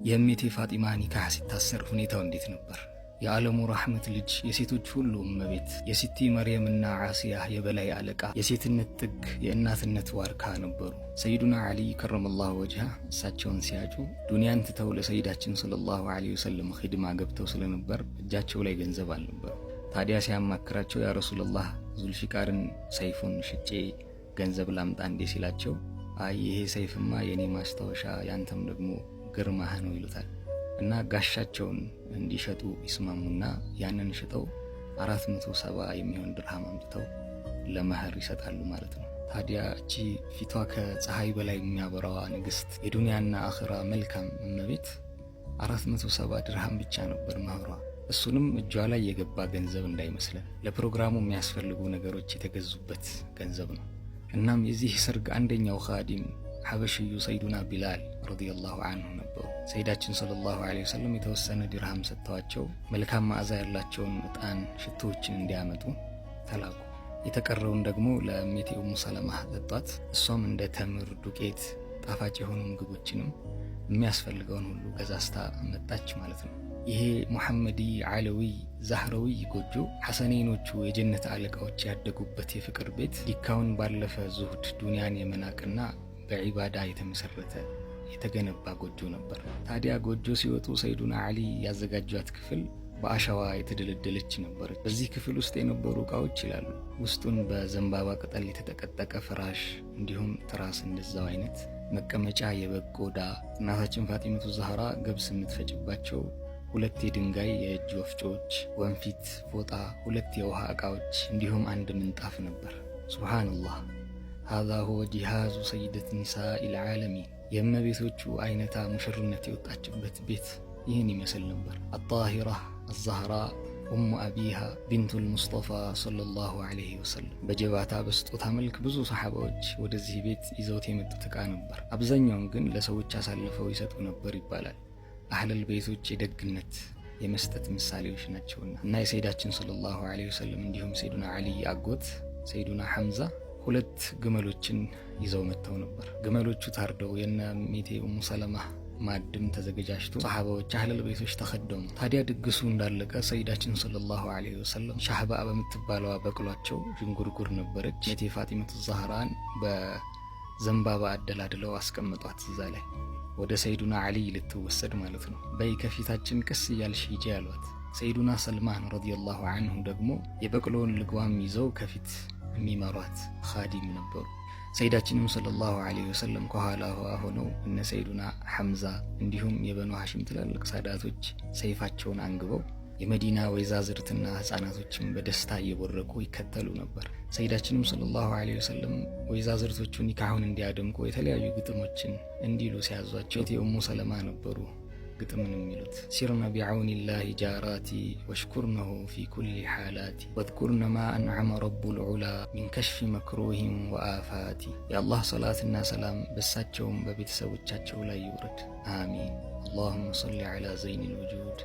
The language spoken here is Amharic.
የእሜቴ ፋጢማ ኒካህ ሲታሰር ሁኔታው እንዴት ነበር? የዓለሙ ረሕመት ልጅ የሴቶች ሁሉ እመቤት የሲቲ መርየምና ዓሲያ የበላይ አለቃ የሴትነት ጥግ የእናትነት ዋርካ ነበሩ። ሰይዱና ዓሊ ከረመላሁ ወጅሃ እሳቸውን ሲያጩ ዱንያን ትተው ለሰይዳችን ሰለላሁ ዐለይሂ ወሰለም ኺድማ ገብተው ስለነበር እጃቸው ላይ ገንዘብ አልነበር። ታዲያ ሲያማክራቸው ያ ረሱላህ ዙልፊቃርን ሰይፉን ሽጬ ገንዘብ ላምጣ እንዴ ሲላቸው አይ ይሄ ሰይፍማ የኔ ማስታወሻ ያንተም ደግሞ ግርማህ ነው ይሉታል። እና ጋሻቸውን እንዲሸጡ ይስማሙና ያንን ሽጠው 470 የሚሆን ድርሃም አምጥተው ለመህር ይሰጣሉ ማለት ነው። ታዲያ እቺ ፊቷ ከፀሐይ በላይ የሚያበራዋ ንግስት የዱንያና አኺራ መልካም እመቤት 470 ድርሃም ብቻ ነበር መህሯ። እሱንም እጇ ላይ የገባ ገንዘብ እንዳይመስለን ለፕሮግራሙ የሚያስፈልጉ ነገሮች የተገዙበት ገንዘብ ነው። እናም የዚህ ሰርግ አንደኛው ኻዲም ሐበሽዩ ሰይዱና ቢላል ረዲየላሁ ዐንሁ ነበሩ። ሰይዳችን ሰለላሁ ዐለይሂ ወሰለም የተወሰነ ድርሃም ሰጥተዋቸው መልካም መዓዛ ያላቸውን ዕጣን ሽቶዎችን እንዲያመጡ ተላኩ። የተቀረውን ደግሞ ለእሜቴ ኡሙ ሰለማ ሰጧት። እሷም እንደ ተምር፣ ዱቄት፣ ጣፋጭ የሆኑ ምግቦችንም የሚያስፈልገውን ሁሉ ገዛዝታ መጣች ማለት ነው። ይሄ ሙሐመዲ ዓለዊ ዛህረዊ ጎጆ ሐሰኔኖቹ የጀነት አለቃዎች ያደጉበት የፍቅር ቤት ዲካውን ባለፈ ዙህድ ዱንያን የመናቅና በዒባዳ የተመሰረተ የተገነባ ጎጆ ነበር። ታዲያ ጎጆ ሲወጡ ሰይዱና ዓሊ ያዘጋጇት ክፍል በአሸዋ የተደለደለች ነበረች። በዚህ ክፍል ውስጥ የነበሩ ዕቃዎች ይላሉ ውስጡን በዘንባባ ቅጠል የተጠቀጠቀ ፍራሽ እንዲሁም ትራስ፣ እንደዛው አይነት መቀመጫ፣ የበግ ቆዳ፣ እናታችን ፋጢመቱ ዛህራ ገብስ የምትፈጭባቸው 2 የድንጋይ የእጅ ወፍጮዎች፣ ወንፊት፣ ፎጣ፣ 2 የውሃ ዕቃዎች እንዲሁም 1 ምንጣፍ ነበር። ሱብሃንአላህ هذا هو جهاز سيدة نساء العالمين የእመቤቶቹ አይነታ ሙሽርነት የወጣችበት ቤት ይህን ይመስል ነበር። الطاهرة الزهراء أم أبيها بنت المصطفى صلى الله عليه وسلم በጀባታ በስጦታ መልክ ብዙ ሰሓባዎች ወደዚህ ቤት ይዘውት የመጡት ዕቃ ነበር። አብዛኛውን ግን ለሰዎች አሳልፈው ይሰጡ ነበር ይባላል። አህለል ቤቶች የደግነት የመስጠት ምሳሌዎች ናቸውና እና የሰይዳችን ሰለላሁ ዐለይሂ ወሰለም እንዲሁም ሰይዱና ዓሊ አጎት ሰይዱና ሐምዛ 2 ግመሎችን ይዘው መጥተው ነበር። ግመሎቹ ታርደው የነ እሜቴ ኡሙ ሰለማ ማድም ተዘጋጅቶ ሰሃባዎች አህለል ቤቶች ተከደሙ። ታዲያ ድግሱ እንዳለቀ ሰይዳችን ሰለላሁ ዐለይሂ ወሰለም ሻህባ በምትባለዋ በቅሏቸው ዥንጉርጉር ነበረች። እሜቴ ፋጢመቱ ዛህራን በዘንባባ አደላድለው አስቀምጧት እዛ ላይ ወደ ሰይዱና ዓሊ ልትወሰድ ማለት ነው። በይ ከፊታችን ቀስ እያልሽ ሂጂ ያሏት። ሰይዱና ሰልማን ረዲየላሁ ዐንሁ ደግሞ የበቅሎውን ልጓም ይዘው ከፊት የሚመሯት ኻዲም ነበሩ። ሰይዳችንም ሰለላሁ ዐለይሂ ወሰለም ከኋላ ሆነው እነ ሰይዱና ሐምዛ እንዲሁም የበኑ ሐሽም ትላልቅ ሳዳቶች ሰይፋቸውን አንግበው የመዲና ወይዛዝርትና ህፃናቶችም በደስታ እየቦረቁ ይከተሉ ነበር። ሰይዳችንም ሰለላሁ ዐለይሂ ወሰለም ወይዛዝርቶቹ ኒካሁን እንዲያደምቁ የተለያዩ ግጥሞችን እንዲሉ ሲያዟቸው ኡሙ ሰለማ ነበሩ ግጥምን የሚሉት ሲርነ ቢዐውኒላሂ ጃራቲ ወሽኩርነሁ ፊ ኩሊ ሓላቲ ወዝኩርነ ማ አንዐመ ረቡል ዑላ ሚን ከሽፊ መክሩሂን ወአፋቲ። የአላህ ሰላትና ሰላም በሳቸውም በቤተሰቦቻቸው ላይ ይውረድ፣ አሚን። አላሁመ ሰሊ ዐላ ዘይኒል ውጁድ